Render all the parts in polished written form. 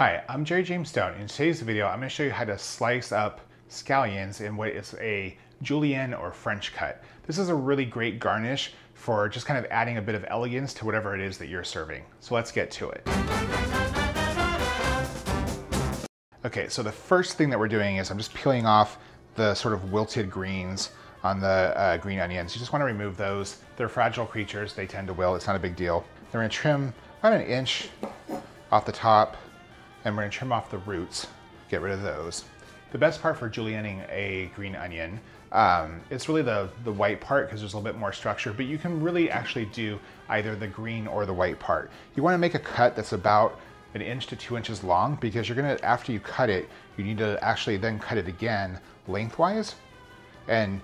Hi, I'm Jerry James Stone. In today's video, I'm going to show you how to slice up scallions in what is a julienne or French cut. This is a really great garnish for just kind of adding a bit of elegance to whatever it is that you're serving. So let's get to it. Okay, so the first thing that we're doing is I'm just peeling off the sort of wilted greens on the green onions. You just want to remove those. They're fragile creatures. They tend to wilt. It's not a big deal. Then we're going to trim about an inch off the top, and we're going to trim off the roots, get rid of those. The best part for julienning a green onion, it's really the white part because there's a little bit more structure, but you can really actually do either the green or the white part. You want to make a cut that's about an inch to 2 inches long, because you're going to, after you cut it, you need to actually then cut it again lengthwise, and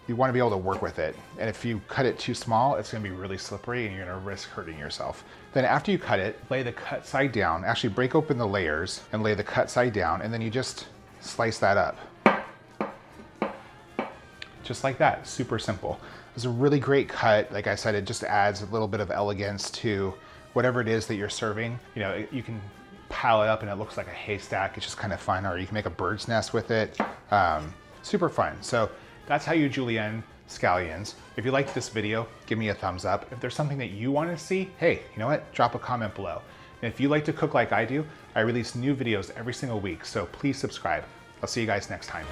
you want to be able to work with it. And if you cut it too small, it's going to be really slippery and you're going to risk hurting yourself. Then after you cut it, lay the cut side down, actually break open the layers and lay the cut side down, and then you just slice that up. Just like that, super simple. It's a really great cut. Like I said, it just adds a little bit of elegance to whatever it is that you're serving. You know, you can pile it up and it looks like a haystack. It's just kind of fun, or you can make a bird's nest with it. Super fun. So that's how you julienne scallions. If you liked this video, give me a thumbs up. If there's something that you want to see, hey, you know what? Drop a comment below. And if you like to cook like I do, I release new videos every single week, so please subscribe. I'll see you guys next time.